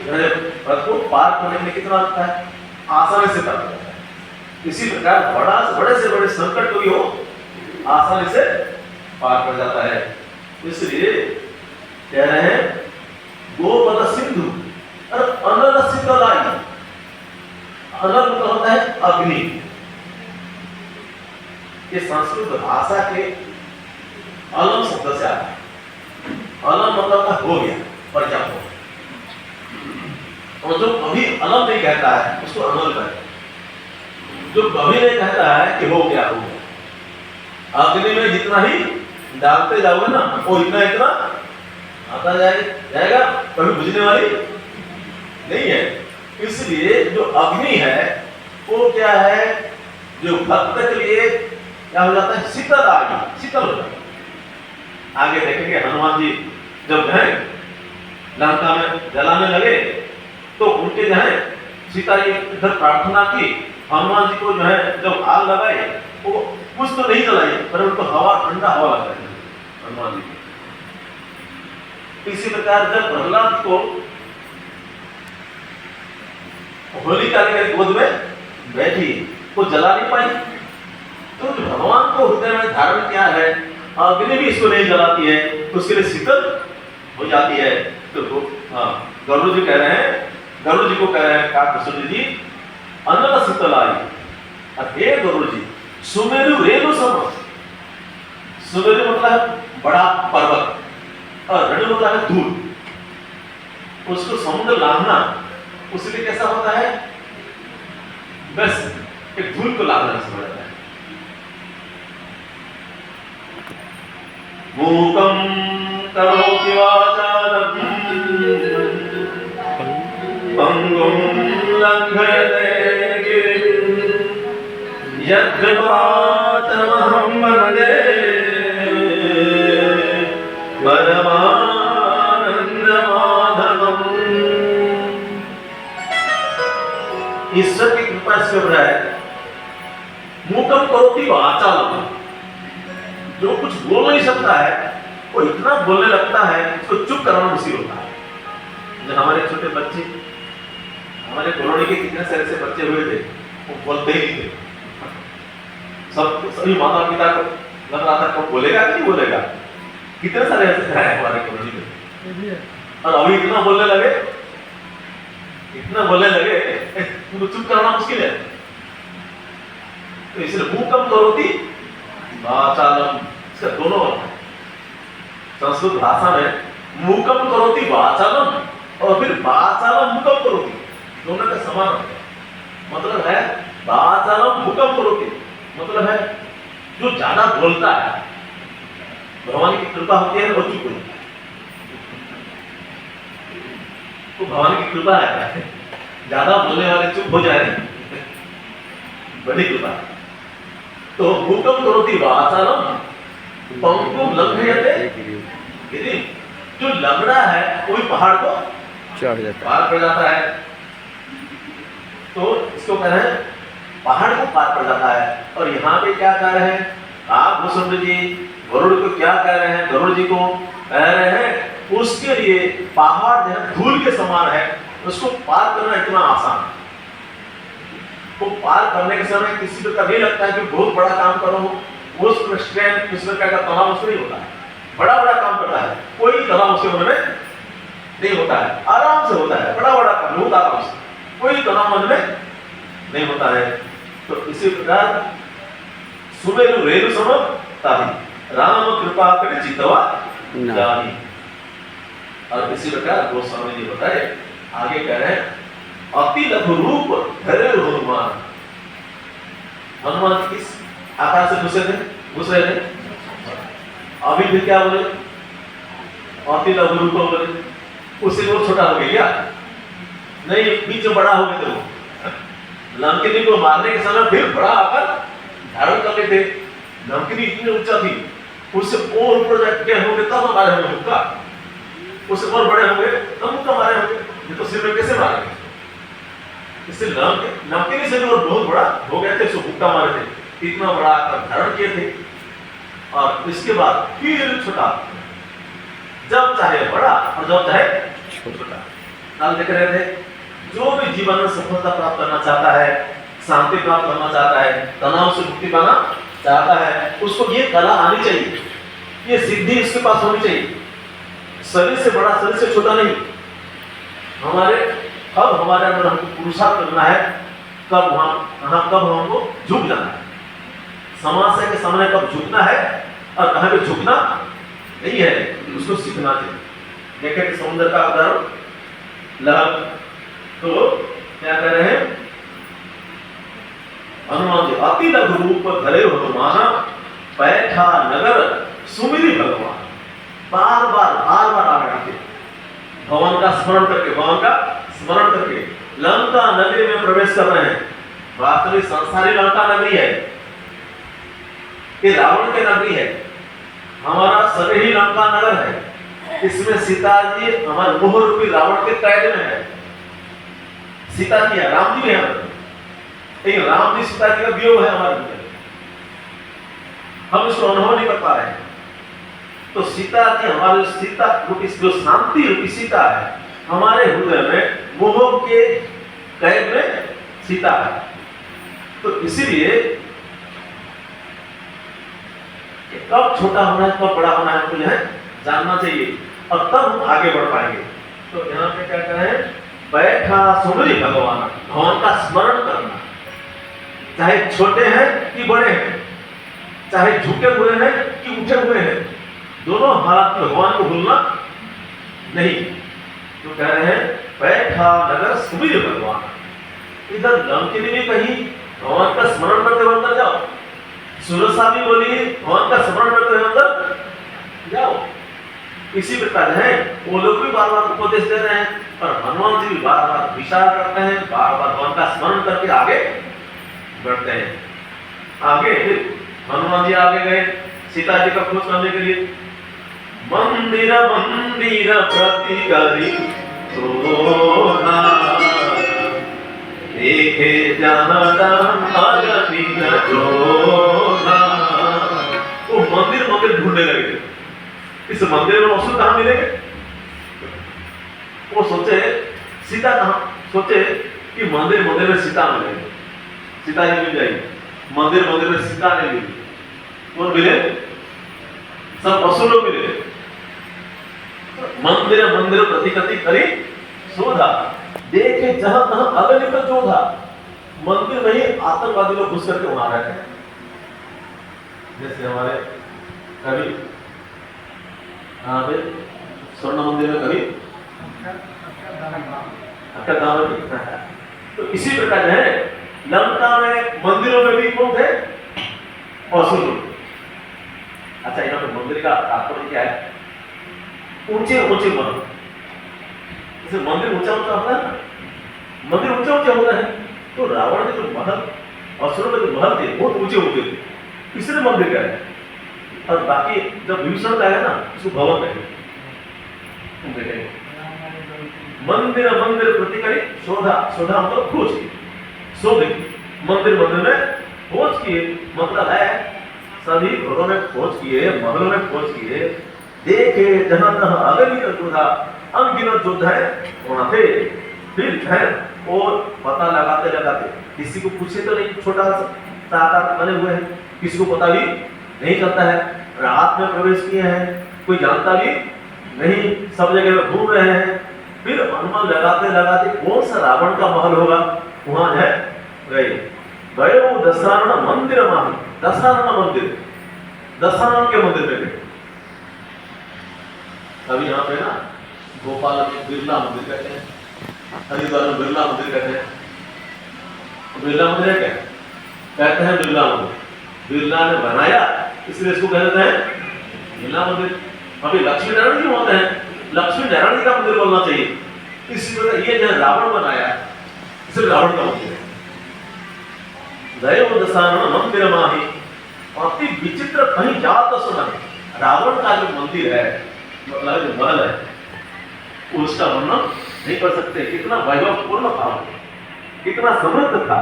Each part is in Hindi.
पथ को पार करने में कितना लगता है, आसानी से पार हो जाता है। इसी प्रकार बड़े से बड़े संकट को भी वो आसानी से पार कर जाता है। इसलिए कह रहे हैं गोपद सिंधु और अनल शीतलाई। अनल मतलब होता है अग्नि। ये संस्कृत भाषा के अलम शब्द से आता है। अलम मतलब हो गया, पर्याप्त हो। और जो कभी अलम नहीं कहता है उसको अनल कहते हैं। जो कभी नहीं कहता है कि हो गया हो गया, अग्नि में जितना ही डालते जाओगे ना वो इतना इतना आता जाएगा, कभी बुझने वाली नहीं है। इसलिए जो अग्नि है वो क्या है, जो भक्त के लिए क्या हो जाता है, शीतल आगे, शीतल हो जाता है। आगे देखेंगे हनुमान जी जब जो है लंका में जलाने लगे तो उनके जो है सीता जी इधर प्रार्थना की, हनुमान जी को जो है जब आग लगाए वो कुछ तो नहीं जलाई पर उनको हवा, ठंडा हवा लग रही है हनुमान जी को। इसी प्रकार जब प्रहलाद को होलिका लेकर गोद में बैठी वो जला नहीं पाई, तो जो भगवान को हृदय में धारण किया है, अग्नि भी इसको नहीं जलाती है तो उसके लिए शीतल हो जाती है। तो गरुड़ जी कह रहे हैं, गरुड़ जी को कह रहे हैं काकभूषण जी अनल शीतलाई। हे गरुड़ जी सुमेरु रेणु सम। सुमेरु मतलब बड़ा पर्वत और रेणु मतलब है धूल। उसको समुद्र लांघना उसके लिए कैसा होता है, बस एक धूल को लांघना समझ जाता है। मूकं करोति वाचालं पंगुं लंघयते गिरिं यत्कृपातमहं वन्दे परमानन्दमाधवम्। ईश्वर की कृपा से हो रहा है। मूकं करोति वाचालं, जो कुछ बोल नहीं सकता है वो इतना बोलने लगता है उसको चुप कराना मुश्किल होता है। जब हमारे छोटे बच्चे, हमारे कॉलोनी के कितने सारे से बच्चे हुए थे वो बोलते ही नहीं थे। सभी माता पिता को लग रहा था कब बोलेगा कि नहीं बोलेगा। कितने सारे ऐसे हैं हमारे कॉलोनी में, और अभी इतना बोलने लगे उनको चुप कराना मुश्किल है। तो इसलिए मूकं करोति वाचालम, इसका दोनों संस्कृत भाषा में मूकं करोति वाचालम और फिर वाचालम मूकं करोति, दोनों का समान मतलब है। वाचालम मूकं करोति मतलब है जो ज्यादा बोलता है, भगवान की कृपा होती है वो चुप हो जाता है। तो भगवान की कृपा है, ज्यादा बोलने वाले चुप हो जाए, बड़ी कृपा है। तो मूकं करोति वाचालम पंगुं लंघयते गिरिं, जो लंगड़ा है कोई पहाड़ को चढ़ जाता है, पार कर जाता है। तो इसको कह रहे हैं पहाड़ को पार कर जाता है। और यहाँ पे क्या कह रहे हैं काकभूषण जी, गरुड़ को क्या कह रहे हैं, गरुड़ जी को कह रहे हैं उसके लिए पहाड़ जो है धूल के समान है, उसको पार करना इतना आसान है। वो पार करने के समय किसी को कभी लगता है कि बहुत बड़ा काम करो, उस स्ट्रेंथ किसी प्रकार का तनाव उसको नहीं होता है। बड़ा बड़ा काम करता है, कोई तनाव उसके मन में नहीं होता है, आराम से होता है। बड़ा बड़ा काम बहुत आराम से, कोई तनाव मन में नहीं होता है। तो इसी प्रकार सुमेरु रेणु सम ताहि राम कृपा कर चितवा जाहि। और इसी प्रकार गोस्वामी जी बताए, आगे कह रहे हैं अति लघु रूप धरे हनुमान। हनुमान किस आकार से घुस रहे थे, अभी भी क्या बोले अति लघु रूप बोले, उससे वो छोटा हो गया नहीं, बीच में बड़ा हो गए थे वो। लंकिनी को मारने के समय फिर बड़ा आकार धारण कर लेते। लंकिनी इतनी ऊंचा थी, उससे और ऊपर जाके होंगे तब हमारे होंगे हुक्का, उससे और बड़े होंगे तब हुक्का मारे होंगे। ये तो सिर में कैसे मारेंगे, इससे लंकिनी से भी बहुत बड़ा हो गए थे, उसको हुक्का मारे थे, इतना बड़ा आकार धारण किए थे। और इसके बाद फिर छोटा, जब चाहे बड़ा और जब चाहे छोटा। कल देख रहे थे, जो भी जीवन में सफलता प्राप्त करना चाहता है, शांति प्राप्त करना चाहता है, तनाव से मुक्ति पाना चाहता है, उसको ये कला आनी चाहिए, ये सिद्धि इसके पास होनी चाहिए। शरीर से बड़ा, शरीर से छोटा नहीं। हमारे अंदर हमको पुरुषार्थ करना है, कब हमको झुक जाना है, समाज के सामने कब झुकना है और कहाँ पे झुकना नहीं है, उसको सीखना चाहिए। देखें समुद्र का उदाहरण लहर, तो क्या कह रहे हैं, हनुमान जी अति लघु रूप धरे हो माना, बैठा नगर सुमिरी भगवान। बार बार आगे आते भगवान का स्मरण करके लंका नगरी में प्रवेश कर रहे हैं। वास्तविक संसारी लंका नगरी है, ये रावण की नगरी है, हमारा शरीर ही लंका नगर है। इसमें सीता जी हमारे मोह रूपी रावण के कैद में है। सीता जी है, राम जी है, लेकिन राम जी सीता जी का वियोग है हमारे अंदर, हम इसको अनुभव नहीं कर पा रहे हैं। तो सीता जी हमारे सीता रूपी जो शांति रूपी सीता है, हमारे हृदय में मोह के कैद में सीता है। तो इसीलिए कब छोटा होना है, कब बड़ा होना है, हमको जो है जानना चाहिए, और तब हम आगे बढ़ पाएंगे। तो यहाँ पे क्या कह रहे हैं, बैठा सुमिरी भगवान, भगवान का स्मरण करना, चाहे छोटे हैं कि बड़े हैं, चाहे झुके हुए हैं कि उठे हुए हैं, दोनों हालात में भगवान को भूलना नहीं। तो कह रहे हैं बैठा नगर सुमिर भगवान, इधर लंकिनी भी कहीं भगवान का स्मरण करते हुए अंदर जाओ, सुरसा भी बोली भगवान का स्मरण करते हुए अंदर जाओ। इसी प्रकार है, वो लोग भी बार बार उपदेश दे रहे हैं, और हनुमान जी भी बार बार विचार करते हैं, बार बार भगवान का स्मरण करके आगे बढ़ते हैं। आगे फिर हनुमान जी आगे गए सीता जी का खोज करने के लिए। मंदिर मंदिर प्रति करी शोभा, देखे जहाँ अगनी जोधा। वो मंदिर ढूंढने लगे, इस मंदिर में असुर कहाँ मिलेंगे। वो सोचे सीता कहाँ, सोचे कि मंदिर में सीता मिलेंगे, सीता ही मिल जाएगी। मंदिर में सीता नहीं मिली, कौन मिले, सब असुर लोग मिले। मंदिर प्रति करी शोधा, देखे जहां तहां अगनित जोधा। मंदिर में ही आतंकवादी लोग घुस करके वहां रहते हैं। जैसे हमारे कभी स्वर्ण मंदिर में कभी तो इसी प्रकार है लंका में मंदिरों में भी कौन थे, असुर लोग। अच्छा, यहाँ पे मंदिर का तात्पर्य क्या है, ऊंचे महल। जैसे मंदिर ऊंचा होता है ना, मंदिर ऊंचा होता है, तो रावण के जो महल, असुरों के जो महल थे बहुत ऊंचे थे, इसलिए मंदिर का है। और बाकी जब विभीषण का है ना, उसको भवन कहेंगे। मंदिर प्रति करी शोधा मतलब खोज की, शोध मंदिर में खोज किए, मतलब है सभी घरों में खोज किए, महलों में खोज किए, देखे जहां तहां अगनित जोधा, अनगिनत योद्धा है वहां पे। फिर है और पता लगाते किसी को पूछे तो नहीं, छोटा सा आकार बने हुए हैं, किसी को पता भी नहीं चलता है। रात में प्रवेश किए हैं, कोई जानता भी नहीं, सब जगह में घूम रहे हैं। फिर अनुमान लगाते कौन सा रावण का महल होगा, वहां है गए वो दशहरण मंदिर माही, दशहरण के मंदिर में गए। अभी यहाँ पे ना भोपाल में बिरला मंदिर कहते हैं, हरिद्वार में बिरला मंदिर कहते हैं। बिरला मंदिर है क्या, कहते हैं बिरला मंदिर, बिरला ने बनाया इसलिए इसको कहते हैं बिरला मंदिर। अभी लक्ष्मी नारायण जी होते हैं, लक्ष्मी नारायण जी का मंदिर बोलना चाहिए। इसी प्रकार ये जो रावण बनाया इसलिए रावण का मंदिर है। दैव दशहरण मंदिर माही, अति विचित्र कहीं जात सुना। रावण का जो मंदिर है, मतलब जो महल है, उसका वर्णन नहीं कर सकते, कितना वैभवपूर्ण था, कितना समृद्ध था।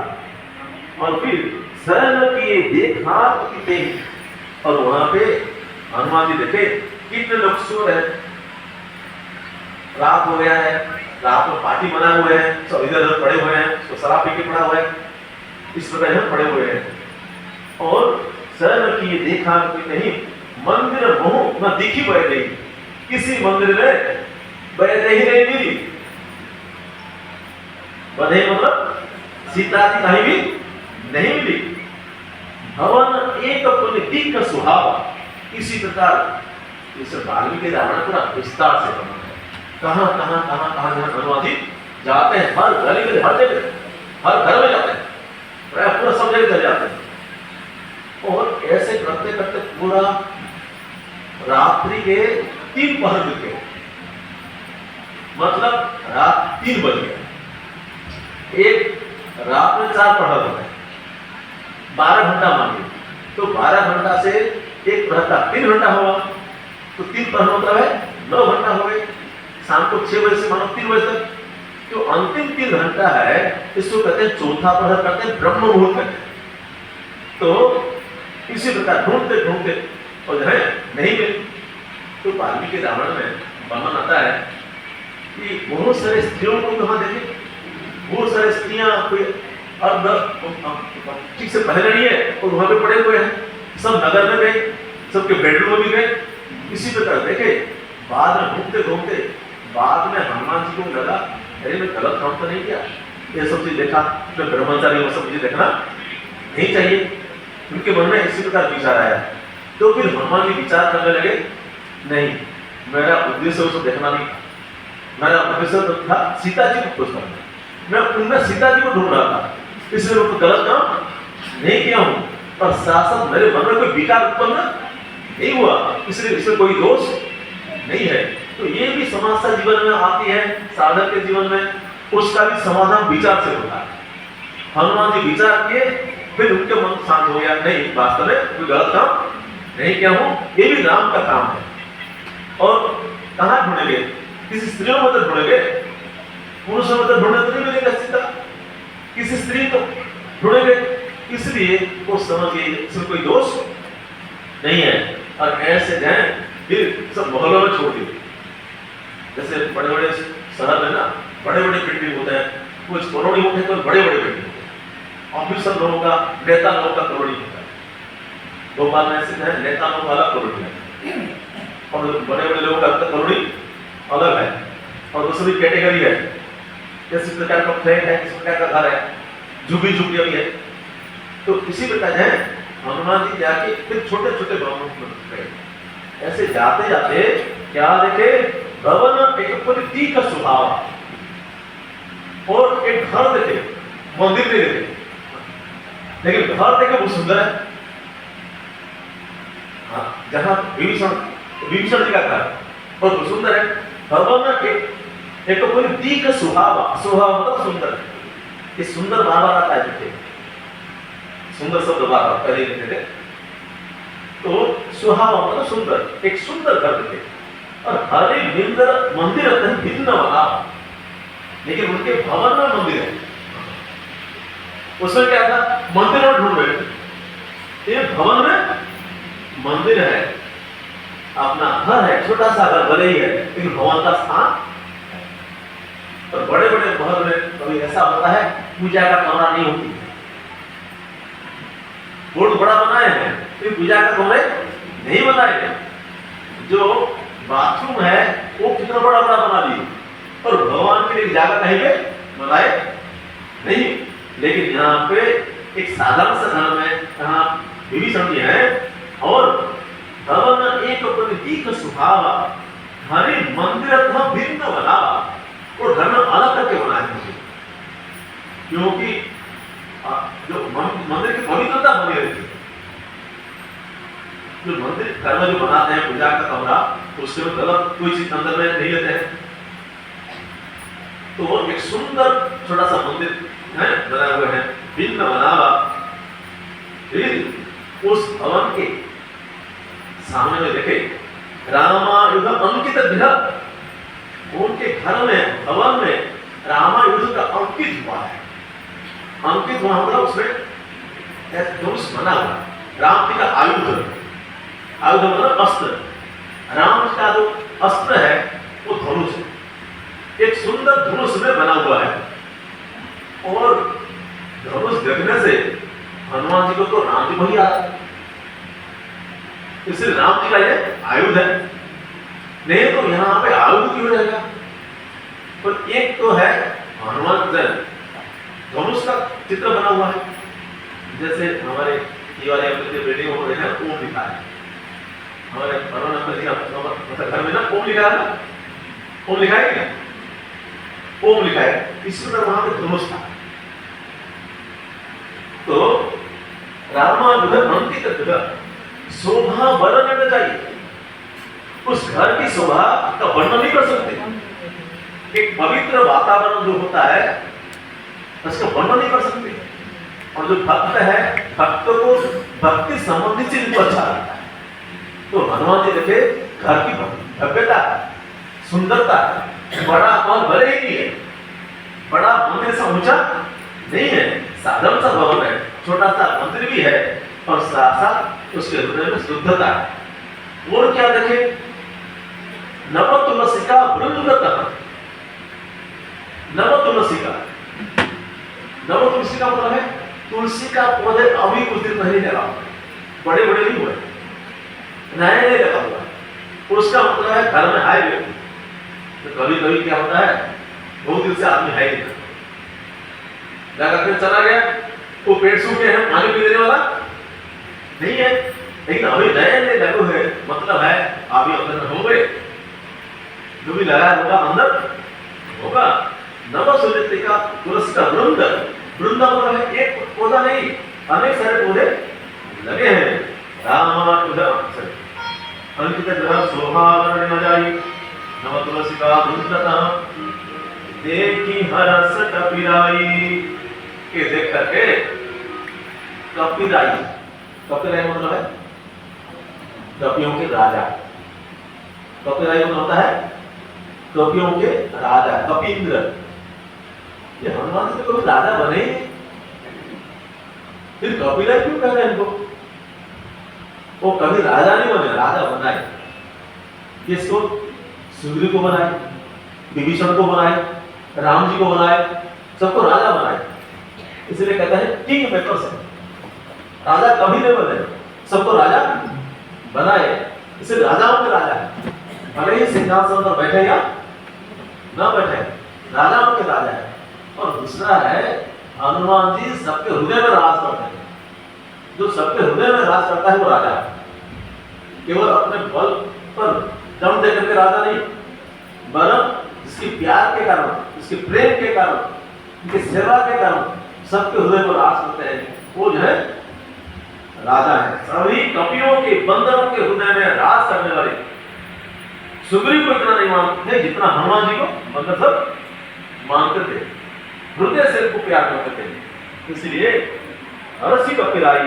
और फिर शरण किए देखा किते, और वहां पे हनुमान जी देखे कितने लोग सो रहे, रात हो गया है, रात में पार्टी बनाए हुए हैं, सब इधर उधर पड़े हुए हैं, उसको शराब पी के पड़ा हुआ है, इस प्रकार यहाँ पड़े हुए हैं। और शरण की ये देखा कोई नहीं, मंदिर मोह न दिखी बह गई, किसी मंदिर में बहते ही नहीं मिली। बधे मतलब सीता जी कहीं भी नहीं मिली। भवन एक पुण्य दिख सुहावा, इसी प्रकार इस वाल्मीकि रामायण पूरा विस्तार से वर्णन है। कहां कहां कहां कहां जहां हनुमान जी जाते हैं, हर गली में, हर जगह, हर घर में जाते हैं, प्राय पूरा सब जगह चले जाते हैं। और ऐसे करते करते पूरा रात्रि के 3 पहर बीत गए, मतलब रात 3 बज गए। एक रात में 4 पहर हो गए, 12 घंटा मानिए, तो 12 घंटा से एक प्रहर का 3 घंटा हुआ, तो 3 प्रहर मतलब है 9 घंटा हो गए। शाम को 6 बजे से मानो 3 बजे तक, जो अंतिम 3 घंटा है इसको कहते हैं चौथा प्रहर, कहते हैं ब्रह्म मुहूर्त कहते हैं। तो इसी प्रकार ढूंढते ढूंढते और जो है नहीं मिली। तो वाल्मीकि रामायण में वर्णन आता है कि बहुत सारे स्त्रियों को वहां देखे, बहुत सारे स्त्रियां कोई अर्ध ठीक से पहले नहीं है और वहां पे पड़े हुए हैं, सब नगर में गए, सबके बेडरूम में भी गए। इसी प्रकार देखे, बाद में घूमते घूमते बाद में हनुमान जी को लगा अरे मैं गलत काम तो नहीं किया, ये सब चीज देखा, मैं ब्रह्मचारी हूं, सब चीज देखना नहीं चाहिए। उनके मन में इसी प्रकार विचार आया। तो फिर हनुमान जी विचार करने लगे, नहीं मेरा उद्देश्य उसको देखना नहीं था, मेरा उद्देश्य तो था सीता जी को खुश करना, मैं उनमें सीता जी को ढूंढ रहा था, इसलिए मैं गलत काम नहीं किया हूं। और साथ साथ मेरे मन में कोई विकार उत्पन्न नहीं हुआ, इसलिए इसमें कोई दोष नहीं है। तो ये भी समस्या जीवन में आती है, साधक के जीवन में, उसका भी समाधान विचार से होता है। हनुमान जी विचार किए, फिर उनके मन शांत हो गया, नहीं वास्तव में कोई गलत काम नहीं किया हूं, ये भी राम का काम है। और कहां ढूंढेंगे, किसी स्त्रियों में तो ढूंढेंगे, पुरुषों में तो ढूंढने तो नहीं मिलेगा सीता, किसी स्त्री को ढूंढेंगे, इसलिए वो समझिए इसमें कोई दोष नहीं है। और ऐसे जाए फिर सब मोहल्लों में छोड़ दिए, जैसे बड़े बड़े शहर में ना बड़े बड़े बिल्डिंग होते हैं, कुछ कॉलोनी होते हैं, तो बड़े बड़े बिल्डिंग होते हैं, ऑफिसर लोगों का, नेता लोगों का कॉलोनी होता है। भोपाल में ऐसे है, नेता लोगों का अलग कॉलोनी है और बड़े बड़े लोगों का कॉलोनी अलग है, और दूसरी कैटेगरी है, किस प्रकार का फ्लैट है, किस प्रकार का घर है, झुग्गी झुग्गी भी है। तो इसी प्रकार है हनुमान जी जाके फिर छोटे छोटे गांवों में गए। ऐसे जाते जाते क्या देखे, भवन एक पुरी का स्वभाव, और एक घर देखे, मंदिर नहीं देखे, लेकिन घर देखे बहुत सुंदर है। हाँ, जहां विभीषण जी का घर बहुत सुंदर है। भवन एक पुरी का स्वभाव, स्वभाव मतलब सुंदर, ये सुंदर बार बार आता है, सुंदर शब्द बार बार पहले लिखते थे। तो स्वभाव मतलब सुंदर, एक सुंदर घर थे। और हरे मंदिर भिन्न बना, लेकिन उनके भवन में मंदिर है। उसमें क्या था, मंदिर में ढूंढ रहे, ये भवन में मंदिर है, अपना घर है, छोटा सा घर भले ही है, लेकिन भवन का स्थान। और बड़े बड़े महल में कभी ऐसा होता है पूजा का कमरा नहीं होती, बोर्ड बड़ा बनाए हैं, फिर पूजा का कमरे नहीं बनाए हैं। जो बाथरूम है वो कितना बड़ा बड़ा बना लिए, और भगवान के लिए जगह कहीं पे बनाए नहीं। लेकिन यहाँ पे एक साधारण सा घर में कहा विभीषण जी है, और भवन एक प्रतीक स्वभाव, हरे मंदिर था भिन्न बनावा, और घर में अलग करके बनाए मुझे, क्योंकि जो मंदिर की पवित्रता बनी रहती है। जो मंदिर घर में जो बनाते हैं पूजा का कमरा, उसके में गलत कोई चीज अंदर में नहीं लेते हैं। तो एक सुंदर छोटा सा मंदिर है बना हुआ है, भिन्न बनावा। फिर उस भवन के सामने में देखे रामायुध अंकित गृह, उनके घर में भवन में रामायुध का अंकित हुआ है। अंकित हुआ मतलब उसमें धनुष बना हुआ, राम जी का आयुध, आयुध मतलब अस्त्र, राम जी का जो अस्त्र है वो धनुष है। एक सुंदर धनुष में बना हुआ है, और धनुष देखने से हनुमान जी को तो राम जी वही आ रहा है, इसलिए राम जी का ये आयुध है। नहीं तो यहाँ पे आयुध क्यों रहेगा? तो एक तो है हनुमान धनुष का चित्र बना हुआ है, जैसे हमारे ये वाले बिल्डिंग को देखा ओम लिखा है, हमारे घर में ना ओम लिखा है ना, ओम लिखा है क्या? ओम लिखा है, इसी तरह वहां पे धनुष था। तो रामायुध अंकित शोभा वर्णन चाहिए, उस घर की शोभा का वर्णन नहीं कर सकते। एक पवित्र वातावरण जो होता है उसका वर्णन नहीं कर सकते। और जो भक्त है, भक्त को भक्ति संबंधी चीज को अच्छा लगता है। तो हनुमान जी देखे घर की भव्यता, सुंदरता, बड़ा और भले ही नहीं है, बड़ा मंदिर से ऊंचा नहीं है, साधारण सा भवन है, छोटा सा मंदिर भी है, और साथ साथ उसके हृदय में शुद्धता है। और क्या देखे, नव तुलसी का वृंदतः, नव तुलसी का, नव तुलसी का मतलब है तुलसी का पौधे अभी कुछ दिन पहले लगा, बड़े बड़े नहीं हुए, नए नए लगा हुआ। उसका मतलब है घर में आए व्यक्ति। तो कभी कभी क्या होता है, बहुत दिन से आदमी है ही नहीं, लगा के चला गया, वो पेड़ सूखे हैं, पानी पी देने वाला नहीं है, लेकिन अभी नए नए लगे हुए, मतलब है अभी अंदर होंगे, जो भी लगा होगा अंदर होगा। नव सुलित का तुलसी का वृंद, वृंद मतलब है एक पौधा नहीं, अनेक सारे पौधे लगे हैं। रामायुध अंकित ग्रह शोभा वर्णन जाई, नव तुलसी का वृंदतः देखी हरस कपिराई, के देख करके कपिराई, कपिराई मतलब है कपियों के राजा, कपिराई मतलब होता है कपियों के राजा, कपींद्र। ये हनुमान जी को राजा बने, फिर कपिराई क्यों कह रहे हैं इनको? वो कभी राजा नहीं बने, राजा बनाए। किसको? सुग्रीव को बनाए, विभीषण को बनाए, राम जी को बनाए, सबको राजा बनाए। इसलिए कहता है किंग मेकर्स, राजा कभी नहीं बने, सबको राजा बनाए, इसलिए राजाओं के राजा है। भले ही सिंहासन पर बैठे या ना बैठे, राजाओं के राजा है। और दूसरा है हनुमान जी सबके हृदय में राज करते हैं। जो सबके हृदय में राज करता है वो राजा है। केवल अपने बल पर दम दे करके राजा नहीं, बल्कि इसके प्यार के कारण, इसके प्रेम के कारण, इनकी सेवा के कारण सबके हृदय पर राज करते हैं, वो जो है राजा है। सभी कपियों के, बंदरों के हृदय में राज करने वाले सुग्रीव को इतना नहीं मानते जितना हनुमान जी को बंदर सब मानते थे, हृदय से उनको प्यार करते थे। इसलिए अरसी कपिराई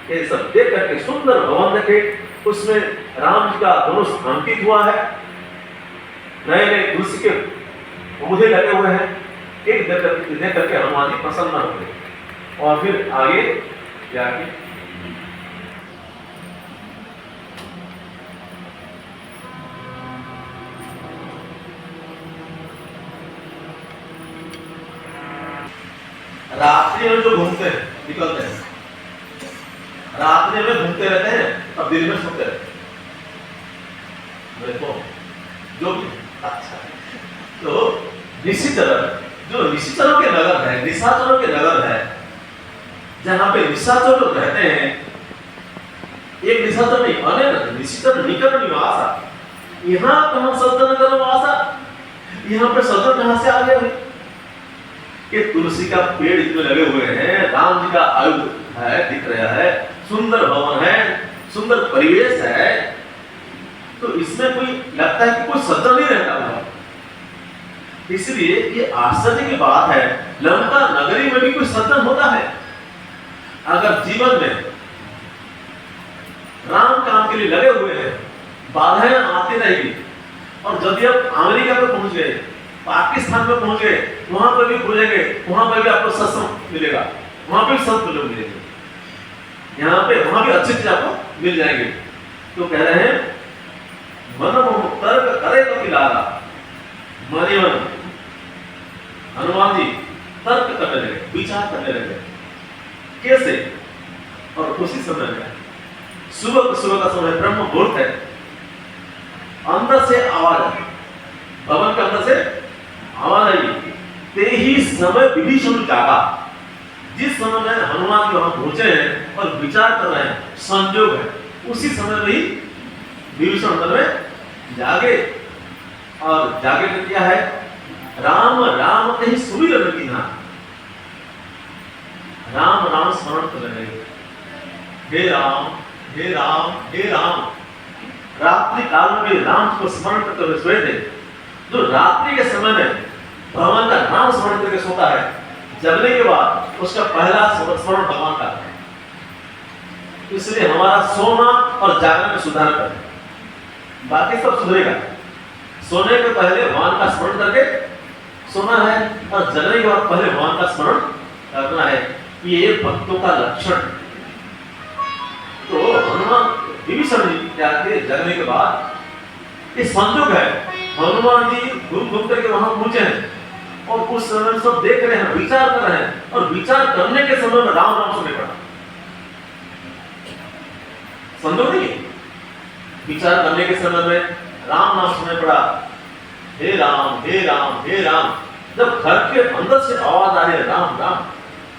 ये सब देख करके सुंदर भवन देखे, उसमें राम जी का धनुष अंकित हुआ है, नए नए तुलसी के पौधे लगे हुए हैं। एक देख करके हनुमान जी प्रसन्न हो गए। और फिर आगे क्या कि रात्रि में जो घूमते हैं, निकलते हैं, रात्रि में घूमते रहते हैं और दिन में सोते रहते हैं। देखो जो भी अच्छा, तो निशाचर, जो निशाचरों के नगर है, निशाचरों के नगर है, जहां पे निशाचर लोग रहते हैं, एक निशाचर नहीं, अनेक निशाचर निकट निवास, यहाँ कहां सज्जन नगर वासा, यहाँ पे सज्जन कहां से आ गए? कि तुलसी का पेड़ इतने लगे हुए हैं, राम जी का आयुध है, दिख रहा है, सुंदर भवन है, सुंदर परिवेश है, तो इसमें कोई लगता है कि कोई सज्जन नहीं रहता हुआ। इसलिए ये आश्चर्य की बात है, लंका नगरी में भी कोई सज्जन होता है? अगर जीवन में राम काम के लिए लगे हुए हैं, बाधाएं आती रहेगी, और यदि आप अमेरिका में पहुंच गए, पाकिस्तान में पहुंच गए, वहां पर भी खोजेंगे, वहां पर भी आपको सत्संग मिलेगा, वहां पे संत लोग मिलेंगे, यहाँ पे वहां भी अच्छी चीज आपको मिल जाएंगे। तो कह रहे हैं मन तर्क करे तो पिलारा, मनी मन हनुमान जी तर्क करने लगे, विचार करने लगे कैसे। और उसी समय में सुबह का समय ब्रह्म मुहूर्त है, अंदर से आवाज आई, भवन के अंदर से आवाज आई। ते ही समय विभीषण जागा। जिस समय में हनुमान जी वहां पहुंचे हैं और विचार कर रहे हैं, संयोग है, उसी समय में ही विभीषण अंदर में जागे। और जागे तो क्या है, राम राम कहीं सुमिरन कीन्हा, राम राम स्मरण कर रहे, हे राम हे राम हे राम। रात्रि काल में राम को स्मरण करते हुए सोए थे। जो रात्रि के समय में भगवान का नाम स्मरण करके सोता है, जगने के बाद उसका पहला स्मरण भगवान का है। इसलिए हमारा सोना और जागने में सुधार करें, बाकी सब सुधरेगा। सोने के पहले भगवान का स्मरण करके सोना है और जगने के बाद पहले भगवान का स्मरण करना है। ये भक्तों का लक्षण। तो हनुमान विभीषण जी के जगने के बाद ये संयोग है, हनुमान जी घूम घूम करके वहां पहुंचे हैं और उस समय सब देख रहे हैं, विचार कर रहे हैं। और विचार करने के समय में राम नाम सुने पड़ा। संयोग नहीं, विचार करने के समय में राम नाम सुने पड़ा, हे राम हे राम हे राम। जब घर के अंदर से आवाज आ रही है राम राम,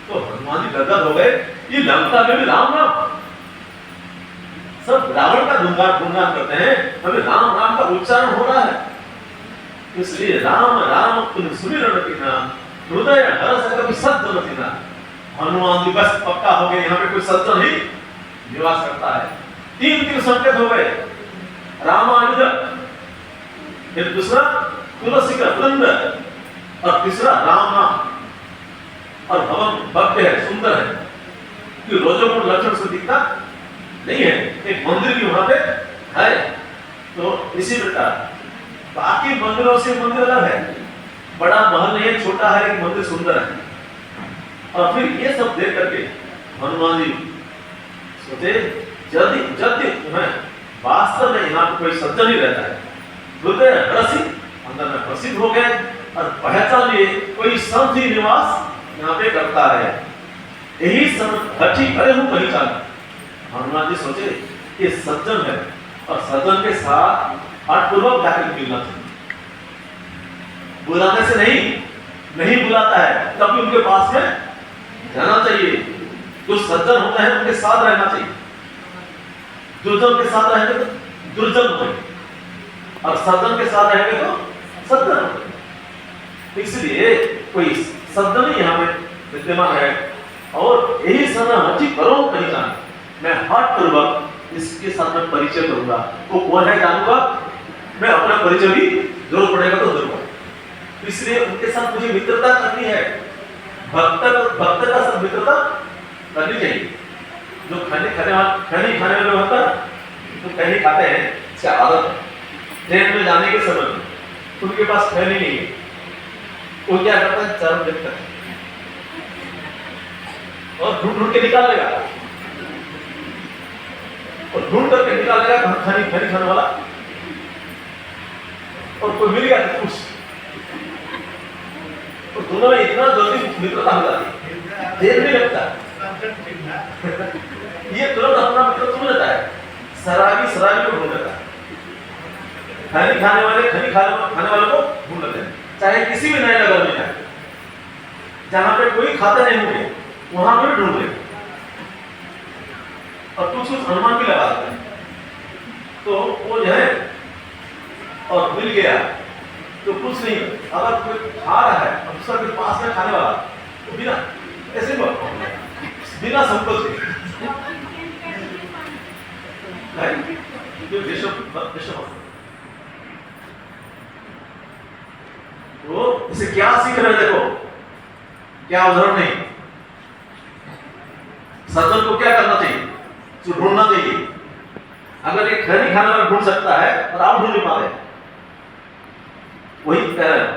तो हनुमान जी गदगद हो गए। ये लंका में भी राम राम, सब रावण का गुणगान करते हैं, हमें राम राम का उच्चारण हो रहा है। इसलिए राम राम तुम सुमिरन कीन्हा, हृदय हर्ष कभी सज्जन कीन्हा। हनुमान जी बस पक्का हो गए, यहाँ पे कोई सज्जन ही निवास करता है। तीन संकेत हो गए, रामानुज, फिर दूसरा तुलसी का वृंद, और तीसरा राम नाम। और भवन भव्य है, सुंदर है, कि रोजोगुण लक्षण से दिखता नहीं है। एक मंदिर भी वहां पे है। तो इसी प्रकार बाकी मंदिरों से मंदिर अलग है, बड़ा महल नहीं है, छोटा है, एक मंदिर सुंदर है। और फिर ये सब देख करके हनुमान जी सोचे, यदि तुम्हें वास्तव में यहाँ पे कोई सज्जन ही रहता है, हृदय रसी अंदर में प्रसिद्ध हो गए और पहचान लिए कोई संत ही निवास यहाँ पे करता है। यही संत हठी खड़े हूं पहचान। हनुमान जी सोचे ये सज्जन है और सज्जन के साथ हठपूर्वक जाकर मिलना चाहिए। बुलाने से नहीं बुलाता है, तब उनके पास में जाना चाहिए। जो सज्जन होता है उनके साथ रहना चाहिए। दुर्जन के साथ रहेंगे तो दुर्जन होंगे, और सज्जन के साथ रहेंगे तो सज्जन होंगे। इसलिए कोई सज्जन ही यहाँ पे विद्यमान है। और यही समय हठी करो कहीं जाना, मैं हठ पूर्वक इसके साथ में परिचय करूंगा। वो कौन है जानूंगा, मैं अपना परिचय भी जरूर पड़ेगा तो दूंगा। इसलिए उनके साथ मुझे मित्रता करनी है। भक्त का साथ मित्रता करनी चाहिए। जो खैनी खाने वाले होता है, तो खैनी खाते हैं, इसका आदत है। ट्रेन में जाने के समय में उनके पास खैनी नहीं है, वो क्या करता है, चरम देखता है और ढूंढ के निकाल लेगा, और ढूंढ करके निकाल लेगा खैनी खाने वाला। और कोई मिल गया तो खुश। तो दोनों में इतना जल्दी मित्रता हो जाती है, देर नहीं लगता। ये तुरंत अपना मित्र चुन लेता है। शराबी को ढूंढ लेता है, खैनी खाने वाले को ढूंढ लेते हैं। चाहे किसी भी नए नगर में जाए, जहां पे कोई खाते नहीं होंगे, वहां पे ढूंढ ले और कुछ अनुमान भी लगा देते हैं। तो वो जो है और मिल गया तो कुछ नहीं। अगर कोई खा रहा है और दूसरा के पास में खाने वाला, तो बिना संकोच के तो इसे क्या सीख रहे हैं, देखो क्या उदाहरण नहीं। सज्जन को क्या करना चाहिए, तो ढूंढना चाहिए। अगर एक खैनी खाने वाला ढूंढ सकता है और आप ढूंढ नहीं पाते, वही कह रहे हैं,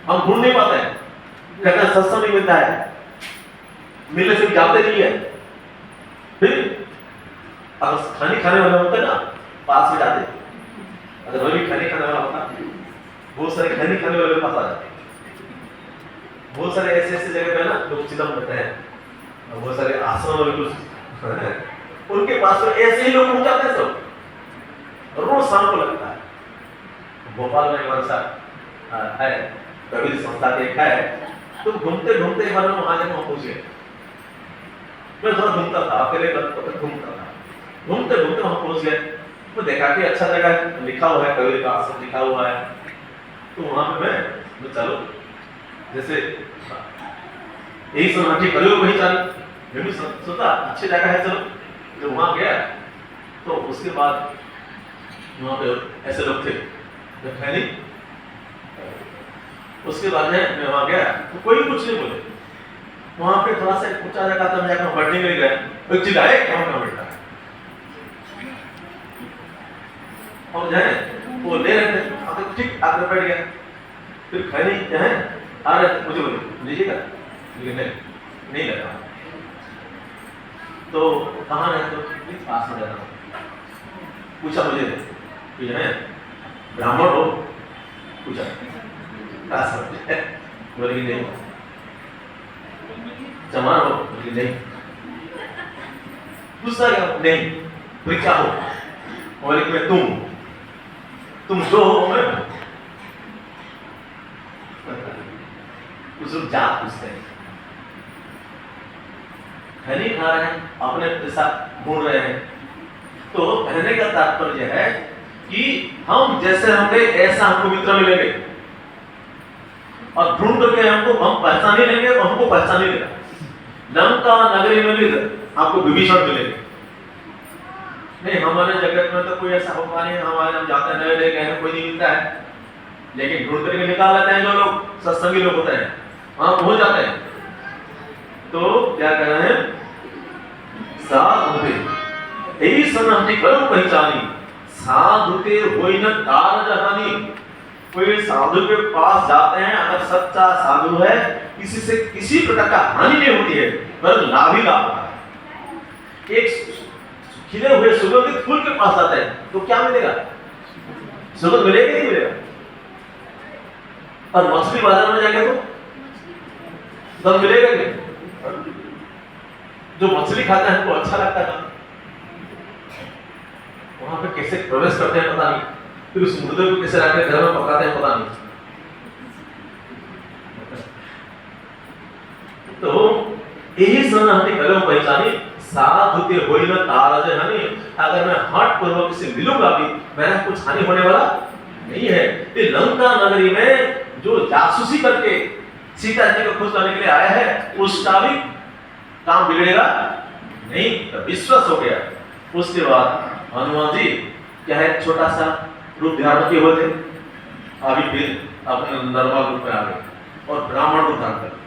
हम ढूंढ नहीं पाते हैं। कहते हैं सत्संग नहीं मिलता है, मिलने से जाते नहीं है। फिर अगर खैनी खाने वाला होता है ना, पास में जाते, अगर वही खैनी खाने वाला होता, बहुत सारे खैनी खाने वाले पास आ जाते। बहुत सारे ऐसे ऐसे जगह पे ना लोग चिदम करते हैं, बहुत सारे आश्रम में कुछ उनके पास में ऐसे ही लोग पहुंच जाते हैं सब, रोज शाम को लगता है। भोपाल में एक साथ है कबीर संस्था के एक है, तो घूमते घूमते एक बार हम वहां जाके पहुंचे। मैं थोड़ा घूमता था, अकेले घूमता था, घूमते घूमते वहां पहुंच गए। तो देखा कि अच्छा जगह है, लिखा हुआ है कबीर का आश्रम लिखा हुआ है। तो वहां पे मैं चलो जैसे यही सुना ठीक करियो वही चल, मैं भी सोचा अच्छी जगह है चलो। जब वहां गया तो उसके बाद वहां पे ऐसे लोग थे है नहीं। उसके बाद में मैं वहां गया तो कोई कुछ नहीं बोले। वहां पे थोड़ा सा ऊंचा जगह था, मैं अपना बैठने के लिए गया, एक चीज आए कहाँ बैठा है और जाए वो ले रहे थे, आगे ठीक आगे बैठ गया। फिर खैनी है आ रहे थे, मुझे बोले लीजिएगा, लेकिन नहीं लगा। तो कहाँ है, तो पास में जाना। पूछा मुझे कि है ब्राह्मण हो, पूछा पास में, बोले कि नहीं। चमार हो, बोले कि नहीं। पूछता क्या, नहीं। बोले क्या हो, बोले कि मैं तुम जो हो मैं कुछ लोग जात पूछते हैं, खैनी खा रहे हैं, अपने पैसा ढूंढ रहे हैं। तो कहने का तात्पर्य है कि हम जैसे होंगे ऐसा हमको मित्र मिलेंगे, और ढूंढ करके हम पहचान ही लेंगे और हमको पहचान ही लेगा। लंका नगरी में भी आपको विभीषण मिलेंगे। नहीं हमारे जगत में तो कोई ऐसा होता नहीं, हमारे हम जाते नए नए गए कोई नहीं मिलता है, लेकिन ढूंढ करके निकाल लेते हैं जो लोग सत्संगी लोग होते हैं, वहां पहुंच जाते हैं। तो क्या कह रहे हैं, साधु यही सन्नाटी करो पहचानी, साधु के होई न कार जहानी। कोई साधु के पास जाते हैं, अगर सच्चा साधु है किसी से किसी प्रकार का हानि नहीं होती है, बल्कि लाभ ही लाभ होता है। एक खिले हुए सुगंधित फूल के पास जाते हैं तो क्या मिलेगा, सुगंध मिलेगा नहीं मिलेगा। और मछली बाजार में जाएंगे तो दम मिलेगा नहीं। जो मछली खाता है हमको अच्छा लगता है, वहां पे कैसे प्रवेश करते हैं पता नहीं, फिर उस मुर्दे को कैसे रखकर घर में पकाते हैं पता नहीं। तो यही सन्नाटी करो पहचानी, साधु के होई न कारज हानि। अगर मैं हट पूर्वक से मिलूंगा भी, मेरा कुछ हानि होने वाला नहीं है। ये लंका नगरी में जो जासूसी करके सीता जी को खुश करने के लिए आया है, उसका भी काम बिगड़ेगा नहीं, तो विश्वास हो गया। उसके बाद हनुमान जी क्या है, छोटा सा रूप धारण किए हुए थे, अभी फिर अपने नॉर्मल रूप में आ गए और ब्राह्मण रूप धारण कर।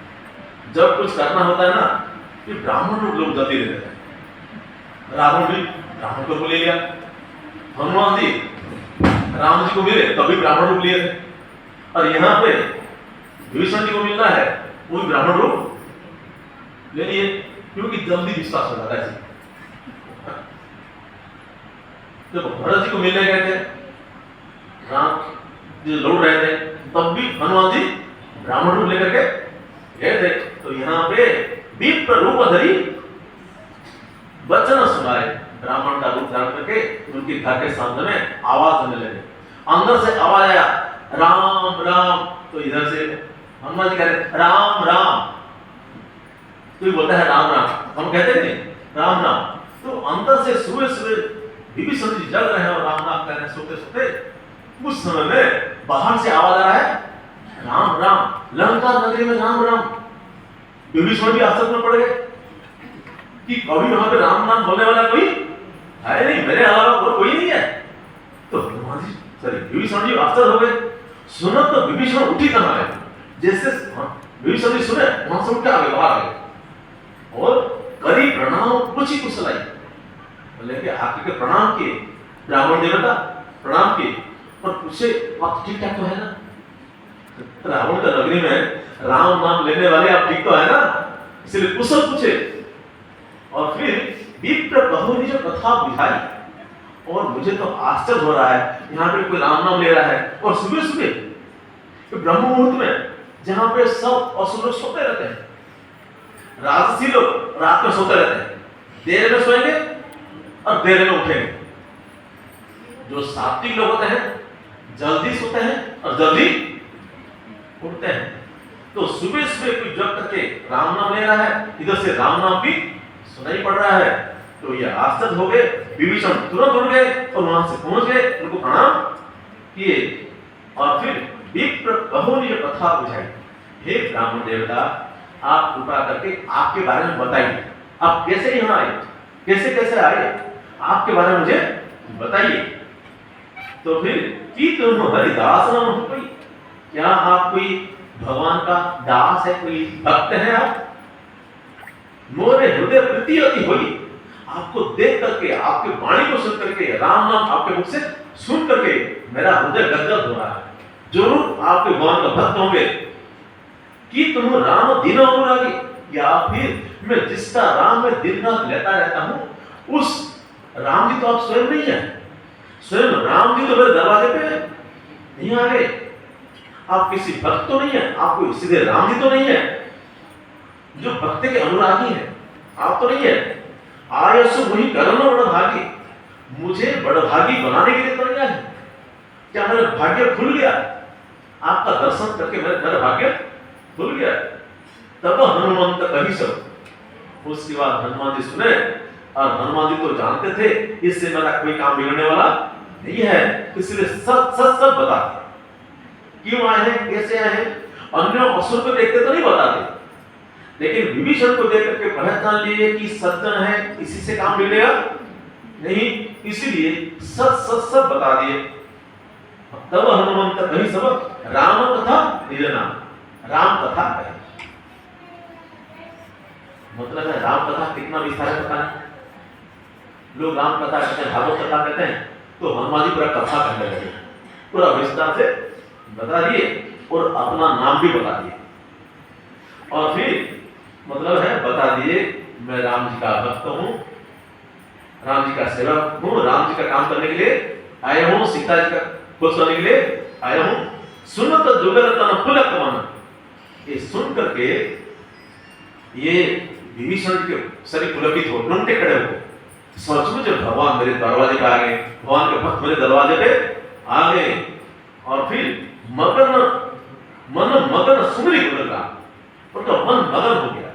जब कुछ करना होता है ना, कि ब्राह्मण रूप लोग जल्दी रहते हैं। रावण भी ब्राह्मण को ले लिया, हनुमान जी राम जी को मिले तभी ब्राह्मण रूप लिए थे, और यहाँ पे विभीषण जी को मिलना है वो भी ब्राह्मण रूप ले लिए, क्योंकि जल्दी विश्वास हो जाता है। जब भरत जी को मिलने गए थे, राम जी लौट रहे थे, तब भी हनुमान जी ब्राह्मण रूप लेकर के गए थे। तो यहाँ पे विप्र रूप धरी वचन सुनाए, ब्राह्मण का रूप धारण करके उनके घर के सामने में आवाज होने लगे। अंदर से आवाज आया राम राम, तो इधर से हनुमान जी कह रहे राम राम, तो बोलता है राम राम, हम कहते नहीं राम राम। तो अंदर से सुबह सुबह विभीषण जी जग रहे हैं और राम राम कह रहे हैं सोते सोते। उस समय में बाहर से आवाज आ रहा है राम राम, लंका नगरी में राम राम। विभीषण भी आश्चर्य में पड़ गए कि कभी वहां पे राम नाम बोलने वाला कोई है नहीं, मेरे अलावा और कोई नहीं है। तो हनुमान जी सॉरी विभीषण जी आश्चर्य हो गए। सुनो तो विभीषण उठी कहां है, जैसे विभीषण जी सुने वहां से उठ के आगे बाहर आ गए और करी प्रणाम पूछी कुशलाई, बोले कि आके के प्रणाम किए, ब्राह्मण देवता प्रणाम किए और पूछे आप ठीक ठाक तो है ना। रावण का नगरी में राम नाम लेने वाले आप ठीक तो है ना, इसलिए कुशल पूछे। और फिर विप्र बहुरी जो कथा बुझाई, और मुझे तो आश्चर्य हो रहा है यहाँ पे कोई राम नाम ले रहा है, और सुबह सुबह ब्रह्म मुहूर्त में जहां पे सब असुर लोग सोते रहते हैं, राजसी लोग रात में सोते रहते हैं, देर में सोएंगे और देर में उठेंगे। जो सात्विक लोग होते हैं जल्दी सोते हैं और जल्दी उठते हैं। तो सुबह सुबह कोई जब तक के राम नाम ले रहा है, इधर से राम नाम भी सुनाई पड़ रहा है, तो ये आश्चर्य हो गए। विभीषण तुरंत उठ गए और वहां से पहुंच गए, उनको प्रणाम किए और फिर विप्र बहुनी कथा बुझाई। हे ब्राह्मण देवता, आप कृपा करके आपके बारे में बताइए, आप कैसे यहाँ आए, कैसे कैसे आए, आपके बारे में मुझे बताइए। तो फिर कि तुम हरिदास नाम हो कोई, क्या आप कोई भगवान का दास है, कोई भक्त है आप? मोरे हृदय प्रीति अति हुई, आपको देख करके, आपके वाणी को सुन करके, राम नाम आपके मुख से सुन करके मेरा हृदय गदगद हो रहा है। जरूर आपके भगवान का भक्त होंगे। कि तुम राम दिन अनुरागी, या फिर मैं जिसका राम में दिन रात लेता रहता हूं, उस राम जी तो आप स्वयं नहीं है। स्वयं राम जी तो मेरे दरवाजे पे नहीं आ गए। आप किसी भक्त तो नहीं है, आप कोई सीधे राम जी तो नहीं है जो भक्त के अनुरागी है, आप तो नहीं है। आयसु मुहि करनो बड़भागी, मुझे बड़भागी बनाने के लिए तो नहीं आए। क्या मेरा भाग्य खुल गया? आपका दर्शन करके मेरा भाग्य खुल गया। तब हनुमंत कही सब। उसके बाद हनुमान जी सुने, और हनुमान जी तो जानते थे इससे मेरा कोई काम बिगड़ने वाला नहीं है, इसलिए सब बता दिया। क्यों आए हैं, कैसे आए हैं। अन्य असुर को देखते तो नहीं बताते, लेकिन विभीषण को देख करके पहचान लिए कि सज्जन है, इसी से काम मिलेगा नहीं, इसीलिए सब बता दिए। तब हनुमंत कही सब राम कथा निजना, राम कथा कहे। मतलब है राम कथा कितना विस्तार है पता नहीं। लोग राम कथा कहते हैं, भागवत कथा कहते हैं, तो हनुमान जी पूरा कथा कहने लगे, पूरा विस्तार से बता दिए और अपना नाम भी बता दिए। और फिर मतलब है बता दिए मैं राम जी का भक्त हूं, राम जी का सेवक हूं, राम जी का काम करने के लिए आया हूं, सीता जी का खोज करने के लिए आया हूं। सुनत जुगल तन पुलक मन, ये सुन करके ये विभीषण के शरीर पुलकित हो, रोंगटे खड़े हो। सचमुच भगवान मेरे दरवाजे पे आ गए, भगवान के भक्त मेरे दरवाजे पे आ गए। और फिर मन मगन सुमरी बोलगा, उनका मन मगन हो गया।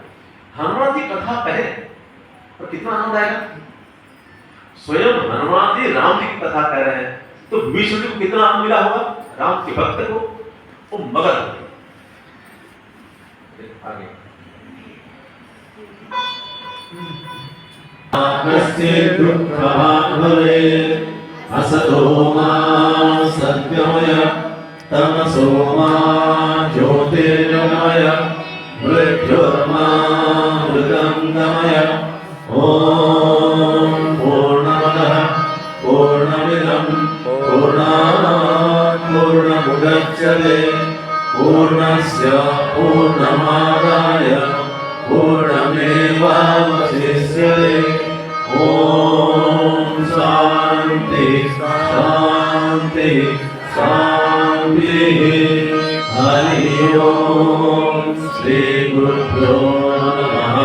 हनुमान जी कथा कहे तो कितना आनंद आएगा। स्वयं हनुमान जी राम जी की कथा कह रहे हैं, तो विभीषण को कितना आनंद मिला होगा, राम के भक्त को, वो मगन हो गए। आगे कस्य दुःखभाग्भवे असतो मा सत्यमय तमसो मा ज्योतिर्गमय मृत्युर्मामृतङ्गमय। ॐ पूर्णमदः पूर्णमिदं पूर्णात् पूर्णमुदच्यते पूर्णस्य पूर्णमादाय पूर्णमेवावशिष्यते। ॐ शान्ति शान्ति शान्तिः। हरि ओम श्री गुरुभ्यो नमः।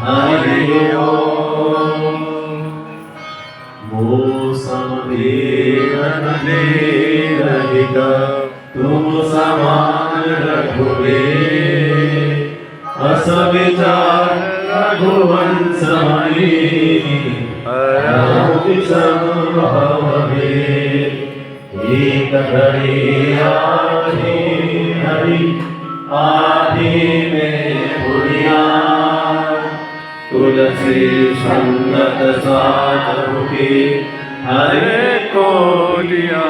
हरि ओम। वो समधीरहित तुम समान रघुवीर, अस विचार रघुवंश मणि एक घड़ी आधी हरि आधी में बुढ़िया, तुलसी संगत साधुकी हरे को दिया।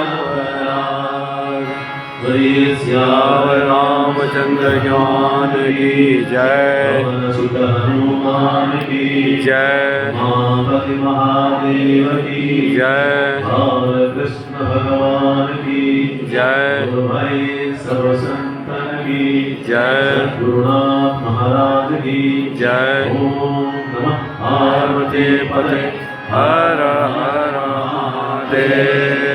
श्याम रामचंद्र ज्ञान की जय, सुत हनुमान की जय, महापति महादेव की जय, और कृष्ण भगवान की जय, भाई सब संतन की जय, गुरुनाथ महाराज की जय। ओम नमः पार्वती पते हर हर महादेव।